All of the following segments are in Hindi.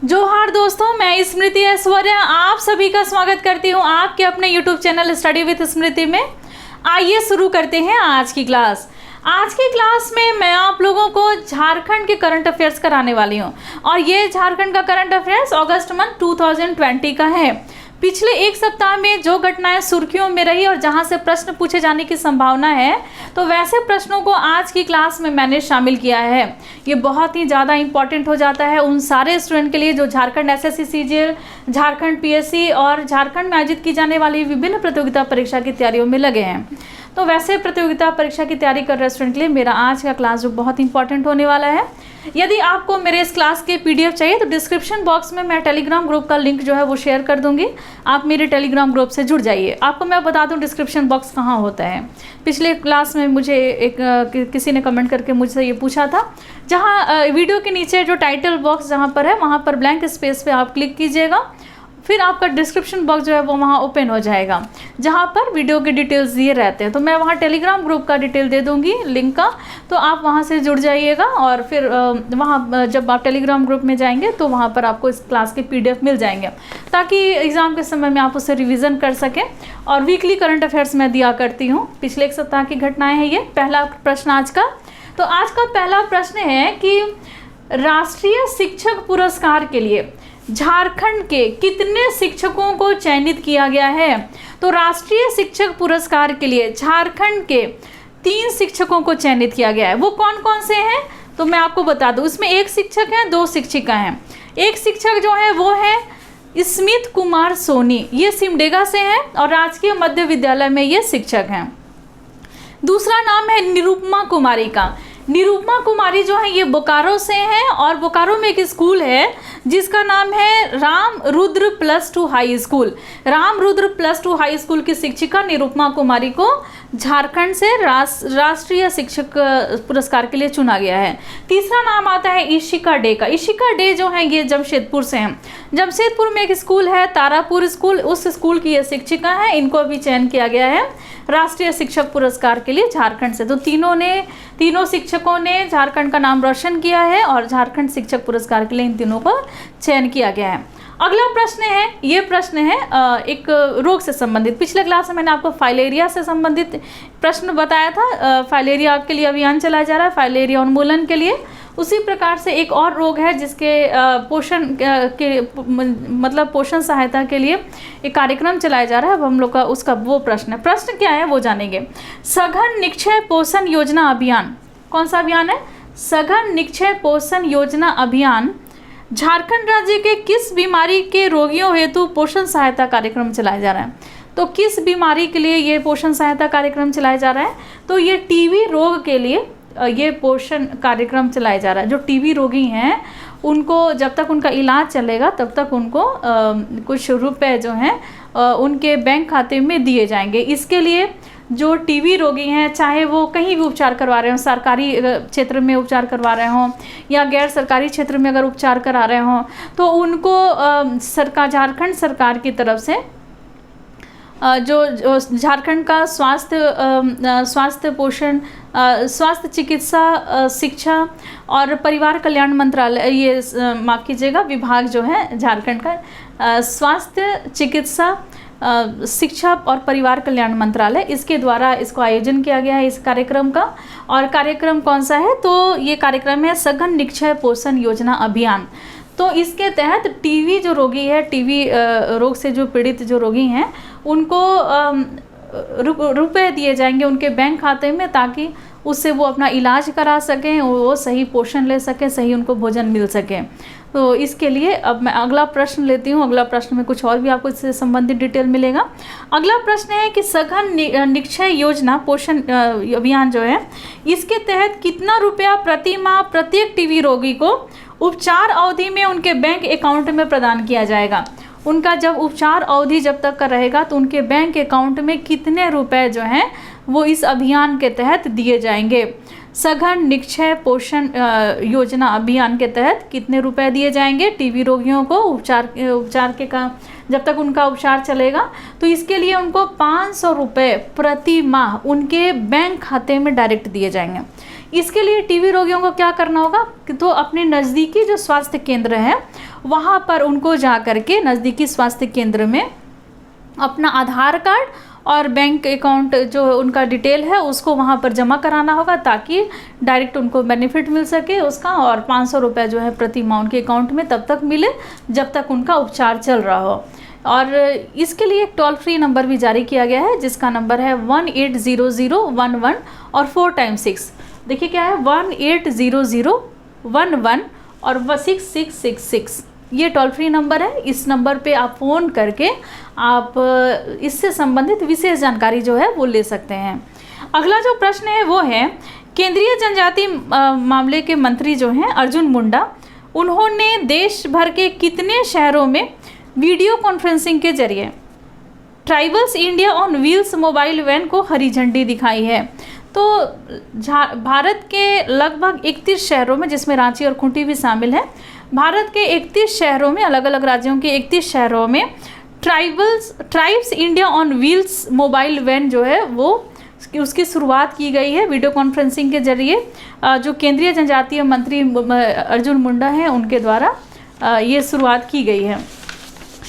जोहार दोस्तों, मैं स्मृति ऐश्वर्या आप सभी का स्वागत करती हूं आपके अपने YouTube चैनल स्टडी विद स्मृति में। आइए शुरू करते हैं आज की क्लास। आज की क्लास में मैं आप लोगों को झारखंड के करंट अफेयर्स कराने वाली हूं और ये झारखंड का करंट अफेयर्स अगस्त मंथ 2020 का है। पिछले एक सप्ताह में जो घटनाएं सुर्खियों में रही और जहां से प्रश्न पूछे जाने की संभावना है, तो वैसे प्रश्नों को आज की क्लास में मैंने शामिल किया है। ये बहुत ही ज़्यादा इंपॉर्टेंट हो जाता है उन सारे स्टूडेंट के लिए जो Jharkhand SSC CGL, Jharkhand PSC और झारखंड में आयोजित की जाने वाली विभिन्न प्रतियोगिता परीक्षा की तैयारियों में लगे हैं। तो वैसे प्रतियोगिता परीक्षा की तैयारी कर रहे स्टूडेंट के लिए मेरा आज का क्लास जो बहुत इंपॉर्टेंट होने वाला है। यदि आपको मेरे इस क्लास के पीडीएफ चाहिए तो डिस्क्रिप्शन बॉक्स में मैं टेलीग्राम ग्रुप का लिंक जो है वो शेयर कर दूंगी। आप मेरे टेलीग्राम ग्रुप से जुड़ जाइए। आपको मैं बता दूं डिस्क्रिप्शन बॉक्स कहाँ होता है। पिछले क्लास में मुझे किसी ने कमेंट करके मुझसे ये पूछा था, जहाँ वीडियो के नीचे जो टाइटल बॉक्स जहाँ पर है वहाँ पर ब्लैंक स्पेस पे आप क्लिक कीजिएगा, फिर आपका डिस्क्रिप्शन बॉक्स जो है वो वहाँ ओपन हो जाएगा जहाँ पर वीडियो के डिटेल्स दिए रहते हैं। तो मैं वहाँ टेलीग्राम ग्रुप का डिटेल दे दूँगी लिंक का, तो आप वहाँ से जुड़ जाइएगा और फिर वहाँ जब आप टेलीग्राम ग्रुप में जाएंगे तो वहाँ पर आपको इस क्लास के पीडीएफ मिल जाएंगे, ताकि एग्ज़ाम के समय में आप उसे रिविज़न कर सकें। और वीकली करंट अफेयर्स मैं दिया करती हूँ। पिछले एक सप्ताह की घटनाएँ हैं ये। पहला प्रश्न आज का, तो आज का पहला प्रश्न है कि राष्ट्रीय शिक्षक पुरस्कार के लिए झारखंड के कितने शिक्षकों को चयनित किया गया है? तो राष्ट्रीय शिक्षक पुरस्कार के लिए झारखंड के 3 शिक्षकों को चयनित किया गया है। वो कौन कौन से हैं तो मैं आपको बता दूं। इसमें 1 शिक्षक है, 2 शिक्षिका हैं। 1 शिक्षक जो है वो है स्मित कुमार सोनी, ये सिमडेगा से हैं और राजकीय मध्य विद्यालय में ये शिक्षक हैं। दूसरा नाम है निरुपमा कुमारी का। निरुपमा कुमारी जो है ये बोकारो से हैं और बोकारो में एक स्कूल है जिसका नाम है Ram Rudra +2 high school. Ram Rudra +2 high school की शिक्षिका निरुपमा कुमारी को झारखंड से राष्ट्रीय शिक्षक पुरस्कार के लिए चुना गया है। तीसरा नाम आता है इशिका डे का। इशिका डे जो है ये जमशेदपुर से हैं। जमशेदपुर में एक स्कूल है तारापुर स्कूल, उस स्कूल की ये शिक्षिका हैं। इनको भी चयन किया गया है राष्ट्रीय शिक्षक पुरस्कार के लिए झारखंड से। तो तीनों शिक्षकों ने झारखंड का नाम रोशन किया है और झारखंड शिक्षक पुरस्कार के लिए इन तीनों को चयन किया गया है। अगला प्रश्न है, ये प्रश्न है एक रोग से संबंधित। पिछले क्लास में मैंने आपको फाइलेरिया से संबंधित प्रश्न बताया था। फाइलेरिया के लिए अभियान चलाया जा रहा है, फाइलेरिया उन्मूलन के लिए। उसी प्रकार से एक और रोग है जिसके पोषण के मतलब पोषण सहायता के लिए एक कार्यक्रम चलाया जा रहा है। अब हम लोग का उसका वो प्रश्न है। प्रश्न क्या है वो जानेंगे। सघन निक्षय पोषण योजना अभियान, कौन सा अभियान है? सघन निक्षय पोषण योजना अभियान झारखंड राज्य के किस बीमारी के रोगियों हेतु पोषण सहायता कार्यक्रम चलाया जा रहा है? तो किस बीमारी के लिए ये पोषण सहायता कार्यक्रम चलाया जा रहा है? तो ये टीबी रोग के लिए ये पोषण कार्यक्रम चलाया जा रहा है। जो टीबी रोगी हैं उनको जब तक उनका इलाज चलेगा तब तक उनको कुछ रुपए जो हैं उनके बैंक खाते में दिए जाएंगे। इसके लिए जो टीबी रोगी हैं, चाहे वो कहीं भी उपचार करवा रहे हों, सरकारी क्षेत्र में उपचार करवा रहे हों या गैर सरकारी क्षेत्र में अगर उपचार करा रहे हों, तो उनको झारखंड सरकार की तरफ से जो झारखंड का स्वास्थ्य पोषण, स्वास्थ्य चिकित्सा, शिक्षा और परिवार कल्याण मंत्रालय, ये माफ़ कीजिएगा, विभाग जो है झारखंड का स्वास्थ्य चिकित्सा, शिक्षा और परिवार कल्याण मंत्रालय, इसके द्वारा इसको आयोजन किया गया है इस कार्यक्रम का। और कार्यक्रम कौन सा है? तो ये कार्यक्रम है सघन निक्षय पोषण योजना अभियान। तो इसके तहत टीबी जो रोगी है, टीबी रोग से जो पीड़ित जो रोगी हैं उनको रुपए दिए जाएंगे उनके बैंक खाते में, ताकि उससे वो अपना इलाज करा सकें, वो सही पोषण ले सकें, सही उनको भोजन मिल सके। तो इसके लिए अब मैं अगला प्रश्न लेती हूँ। अगला प्रश्न में कुछ और भी आपको इससे संबंधित डिटेल मिलेगा। अगला प्रश्न है कि सघन निक्षय योजना पोषण अभियान जो है, इसके तहत कितना रुपया प्रति माह प्रत्येक टीबी रोगी को उपचार अवधि में उनके बैंक अकाउंट में प्रदान किया जाएगा? उनका जब उपचार अवधि जब तक का रहेगा तो उनके बैंक अकाउंट में कितने रुपए जो हैं वो इस अभियान के तहत दिए जाएंगे? सघन निक्षय पोषण योजना अभियान के तहत कितने रुपए दिए जाएंगे टीबी रोगियों को उपचार के का जब तक उनका उपचार चलेगा? तो इसके लिए उनको 500 रुपये प्रति माह उनके बैंक खाते में डायरेक्ट दिए जाएंगे। इसके लिए टीबी रोगियों को क्या करना होगा कि तो अपने नज़दीकी जो स्वास्थ्य केंद्र है वहाँ पर उनको जा कर के नज़दीकी स्वास्थ्य केंद्र में अपना आधार कार्ड और बैंक अकाउंट जो उनका डिटेल है उसको वहाँ पर जमा कराना होगा, ताकि डायरेक्ट उनको बेनिफिट मिल सके उसका, और 500 रुपये जो है प्रति माह उनके अकाउंट में तब तक मिले जब तक उनका उपचार चल रहा हो। और इसके लिए एक टोल फ्री नंबर भी जारी किया गया है जिसका नंबर है 180011 और 4 टाइम्स 6। देखिए क्या है 180011 और 6666, ये टोल फ्री नंबर है। इस नंबर पे आप फ़ोन करके आप इससे संबंधित विशेष जानकारी जो है वो ले सकते हैं। अगला जो प्रश्न है वो है केंद्रीय जनजाति मामले के मंत्री जो हैं अर्जुन मुंडा, उन्होंने देश भर के कितने शहरों में वीडियो कॉन्फ्रेंसिंग के जरिए tribals India on wheels mobile van को हरी झंडी दिखाई है? तो भारत के लगभग 31 शहरों में, जिसमें रांची और खूंटी भी शामिल है, भारत के 31 शहरों में, अलग अलग राज्यों के 31 शहरों में tribes India on wheels mobile van जो है वो उसकी शुरुआत की गई है वीडियो कॉन्फ्रेंसिंग के जरिए। जो केंद्रीय जनजातीय मंत्री अर्जुन मुंडा हैं उनके द्वारा ये शुरुआत की गई है।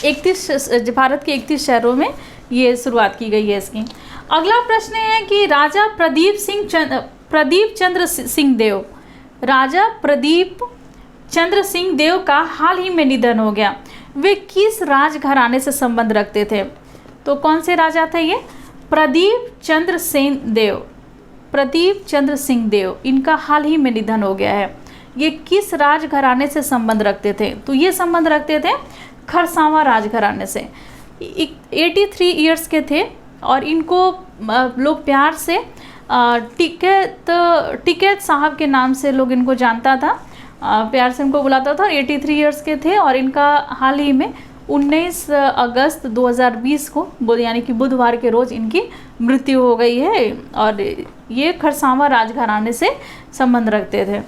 31 भारत के 31 शहरों में ये शुरुआत की गई है इसकी। अगला प्रश्न है कि राजा प्रदीप चंद्र सिंह देव का हाल ही में निधन हो गया। वे किस राजघराने से संबंध रखते थे? तो कौन से राजा थे ये? प्रदीप चंद्र सिंह देव, इनका हाल ही में निधन हो गया है। ये किस राजघराने से संबंध रखते थे? तो ये संबंध रखते थे खरसावां राजघराने से। 83 इयर्स के थे और इनको लोग प्यार से टिकैत साहब के नाम से लोग इनको जानता था, प्यार से इनको बुलाता था। 83 इयर्स के थे और इनका हाल ही में 19 अगस्त 2020 को यानी कि बुधवार के रोज़ इनकी मृत्यु हो गई है और ये खरसावां राजघराने से संबंध रखते थे।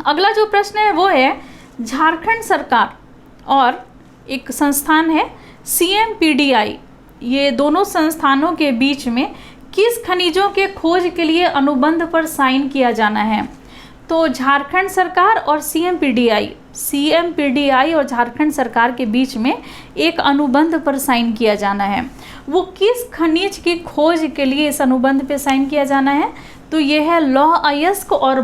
अगला जो प्रश्न है वो है झारखंड सरकार और एक संस्थान है CMPDI, ये दोनों संस्थानों के बीच में किस खनिजों के खोज के लिए अनुबंध पर साइन किया जाना है? तो झारखंड सरकार और CMPDI और झारखंड सरकार के बीच में एक अनुबंध पर साइन किया जाना है। वो किस खनिज की खोज के लिए इस अनुबंध पे साइन किया जाना है? तो ये है लौह अयस्क और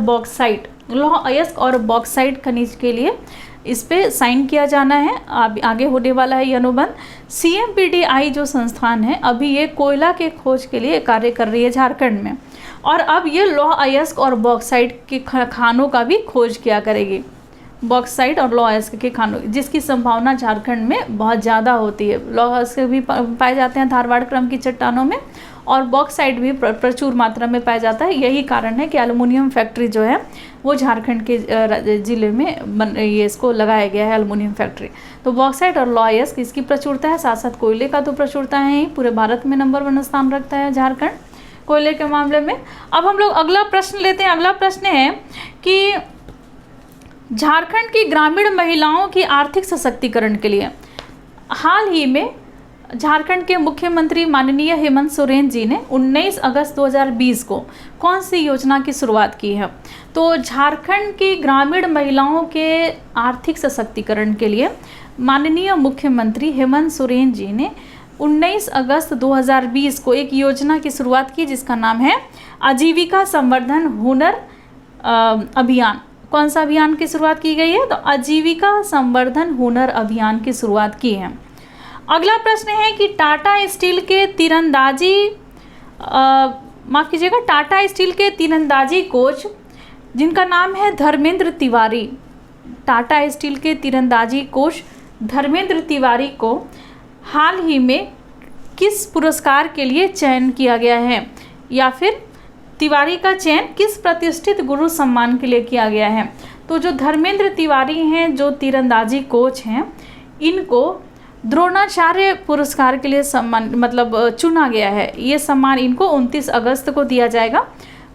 बॉक्साइट खनिज के लिए इस पे साइन किया जाना है। आगे होने वाला है ये अनुबंध। CMPDI जो संस्थान है अभी ये कोयला के खोज के लिए कार्य कर रही है झारखंड में, और अब ये लौह अयस्क और बॉक्साइट के खानों का भी खोज किया करेगी। बॉक्साइट और लौह अयस्क के खानों जिसकी संभावना झारखंड में बहुत ज़्यादा होती है। लौह अयस्क भी पाए जाते हैं धारवाड़ क्रम की चट्टानों में और बॉक्साइट भी प्रचुर मात्रा में पाया जाता है। यही कारण है कि एल्युमिनियम फैक्ट्री जो है वो झारखंड के ज़िले में ये इसको लगाया गया है एल्युमिनियम फैक्ट्री। तो बॉक्साइट और लौह अयस्क इसकी प्रचुरता है, साथ साथ कोयले का तो प्रचुरता है ही। पूरे भारत में नंबर 1 स्थान रखता है झारखंड कोयले के मामले में। अब हम लोग अगला प्रश्न लेते हैं। अगला प्रश्न है कि झारखंड की ग्रामीण महिलाओं की आर्थिक सशक्तिकरण के लिए हाल ही में झारखंड के मुख्यमंत्री माननीय हेमंत सोरेन जी ने 19 अगस्त 2020 को कौन सी योजना की शुरुआत की है? तो झारखंड की ग्रामीण महिलाओं के आर्थिक सशक्तिकरण के लिए माननीय मुख्यमंत्री हेमंत सोरेन जी ने 19 अगस्त 2020 को एक योजना की शुरुआत की जिसका नाम है आजीविका संवर्धन हुनर अभियान। कौन सा अभियान की शुरुआत की गई है? तो आजीविका संवर्धन हुनर अभियान की शुरुआत की है। अगला प्रश्न है कि टाटा स्टील के तीरंदाजी कोच जिनका नाम है धर्मेंद्र तिवारी, टाटा स्टील के तीरंदाजी कोच धर्मेंद्र तिवारी को हाल ही में किस पुरस्कार के लिए चयन किया गया है, या फिर तिवारी का चयन किस प्रतिष्ठित गुरु सम्मान के लिए किया गया है? तो जो धर्मेंद्र तिवारी हैं जो तीरंदाजी कोच हैं, इनको द्रोणाचार्य पुरस्कार के लिए चुना गया है। ये सम्मान इनको 29 अगस्त को दिया जाएगा,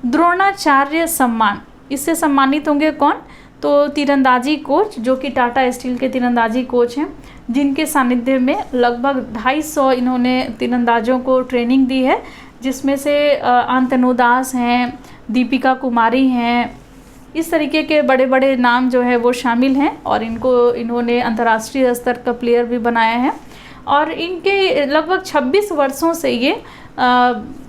द्रोणाचार्य सम्मान। इससे सम्मानित होंगे कौन? तो तीरंदाजी कोच जो कि टाटा स्टील के तीरंदाजी कोच हैं, जिनके सानिध्य में लगभग 250 इन्होंने तीरंदाजों को ट्रेनिंग दी है, जिसमें से अंतनु दास हैं, दीपिका कुमारी हैं, इस तरीके के बड़े बड़े नाम जो है वो शामिल हैं और इन्होंने अंतर्राष्ट्रीय स्तर का प्लेयर भी बनाया है। और इनके लगभग 26 वर्षों से ये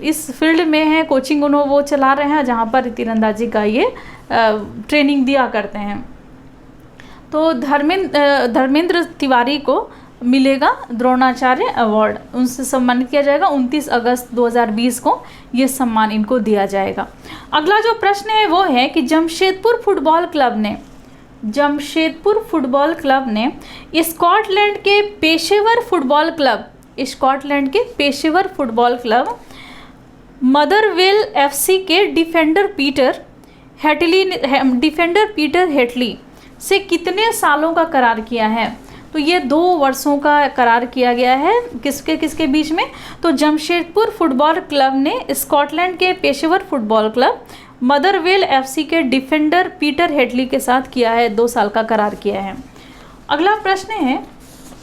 इस फील्ड में है, कोचिंग वो चला रहे हैं जहाँ पर तीरंदाजी का ये ट्रेनिंग दिया करते हैं। तो धर्मेंद्र तिवारी को मिलेगा द्रोणाचार्य अवार्ड, उनसे सम्मानित किया जाएगा। 29 अगस्त 2020 को ये सम्मान इनको दिया जाएगा। अगला जो प्रश्न है वो है कि जमशेदपुर फुटबॉल क्लब ने स्कॉटलैंड के पेशेवर फुटबॉल क्लब मदरवेल एफसी के डिफेंडर पीटर हेटली से कितने सालों का करार किया है? तो ये 2 वर्षों का करार किया गया है। किसके बीच में? तो जमशेदपुर फुटबॉल क्लब ने स्कॉटलैंड के पेशेवर फुटबॉल क्लब मदरवेल एफसी के डिफेंडर पीटर हेटली के साथ किया है, 2 साल का करार किया है। अगला प्रश्न है,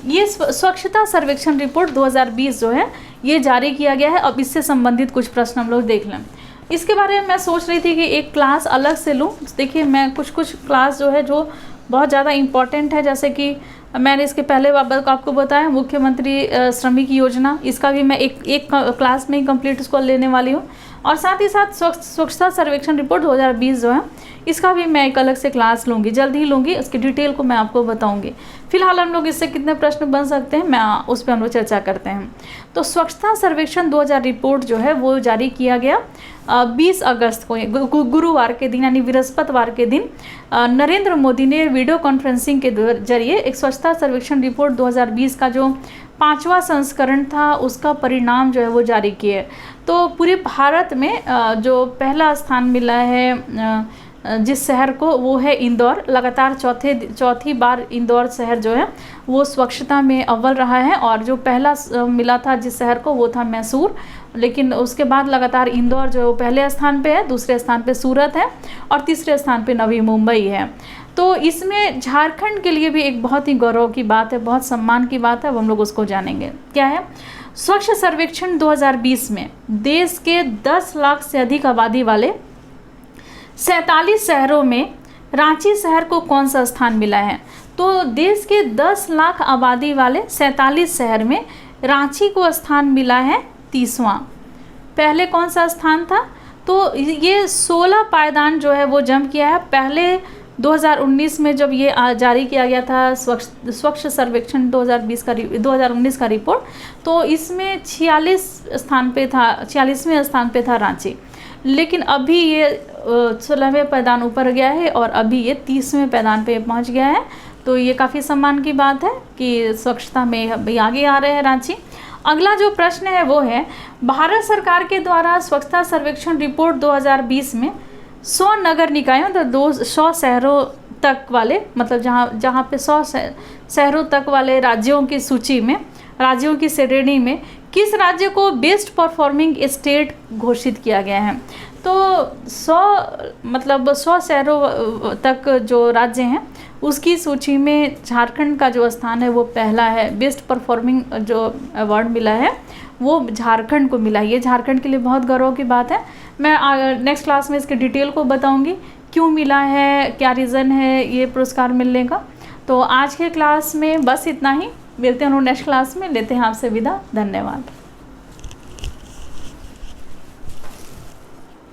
ये स्वच्छता सर्वेक्षण रिपोर्ट 2020 जो है ये जारी किया गया है। अब इससे संबंधित कुछ प्रश्न हम लोग देख लें। इसके बारे में मैं सोच रही थी कि एक क्लास अलग से लूँ। देखिए, मैं कुछ क्लास जो है जो बहुत ज़्यादा इम्पॉर्टेंट है, जैसे कि मैंने इसके पहले आपको बताया मुख्यमंत्री श्रमिक योजना, इसका भी मैं एक क्लास में ही कंप्लीट इसको लेने वाली हूँ। और साथ ही साथ स्वच्छता सर्वेक्षण रिपोर्ट 2020 जो है इसका भी मैं एक अलग से क्लास लूँगी, जल्द ही लूँगी। उसकी डिटेल को मैं आपको बताऊँगी। फिलहाल हम लोग इससे कितने प्रश्न बन सकते हैं मैं उस पर हम लोग चर्चा करते हैं। तो स्वच्छता सर्वेक्षण 2000 रिपोर्ट जो है वो जारी किया गया 20 अगस्त को, गुरुवार के दिन यानी बृहस्पतिवार के दिन नरेंद्र मोदी ने वीडियो कॉन्फ्रेंसिंग के जरिए एक स्वच्छता सर्वेक्षण रिपोर्ट 2020 का जो 5वां संस्करण था उसका परिणाम जो है वो जारी किए। तो पूरे भारत में जो पहला स्थान मिला है जिस शहर को, वो है इंदौर। लगातार चौथी बार इंदौर शहर जो है वो स्वच्छता में अव्वल रहा है। और जो पहला मिला था जिस शहर को वो था मैसूर, लेकिन उसके बाद लगातार इंदौर जो पहले स्थान पे है, दूसरे स्थान पे सूरत है और तीसरे स्थान पे नवी मुंबई है। तो इसमें झारखंड के लिए भी एक बहुत ही गौरव की बात है, बहुत सम्मान की बात है, अब हम लोग उसको जानेंगे। क्या है? स्वच्छ सर्वेक्षण 2020 में देश के 10 लाख से अधिक आबादी वाले 47 शहरों में रांची शहर को कौन सा स्थान मिला है? तो देश के 10 लाख आबादी वाले 47 शहर में रांची को स्थान मिला है 30वां। पहले कौन सा स्थान था? तो ये 16 पायदान जो है वो जम किया है। पहले 2019 में जब ये जारी किया गया था स्वच्छ सर्वेक्षण 2019 का रिपोर्ट, तो इसमें 46वें स्थान पे था रांची। लेकिन अभी ये 16वें पायदान ऊपर गया है और अभी ये 30वें पायदान पे पहुंच गया है। तो ये काफ़ी सम्मान की बात है कि स्वच्छता में अभी आगे आ रहे हैं रांची। अगला जो प्रश्न है वो है, भारत सरकार के द्वारा स्वच्छता सर्वेक्षण रिपोर्ट 2020 में 100 नगर निकायों तो 100 शहरों तक वाले, मतलब जहाँ पे 100 शहरों तक वाले राज्यों की सूची में, राज्यों की श्रेणी में किस राज्य को बेस्ट परफॉर्मिंग स्टेट घोषित किया गया है? तो 100 शहरों तक जो राज्य हैं उसकी सूची में झारखंड का जो स्थान है वो पहला है। बेस्ट परफॉर्मिंग जो अवार्ड मिला है वो झारखंड को मिला है। ये झारखंड के लिए बहुत गौरव की बात है। मैं नेक्स्ट क्लास में इसके डिटेल को बताऊंगी, क्यों मिला है, क्या रीज़न है ये पुरस्कार मिलने का। तो आज के क्लास में बस इतना ही। मिलते हैं नेक्स्ट क्लास में, लेते हैं आपसे विदा। धन्यवाद।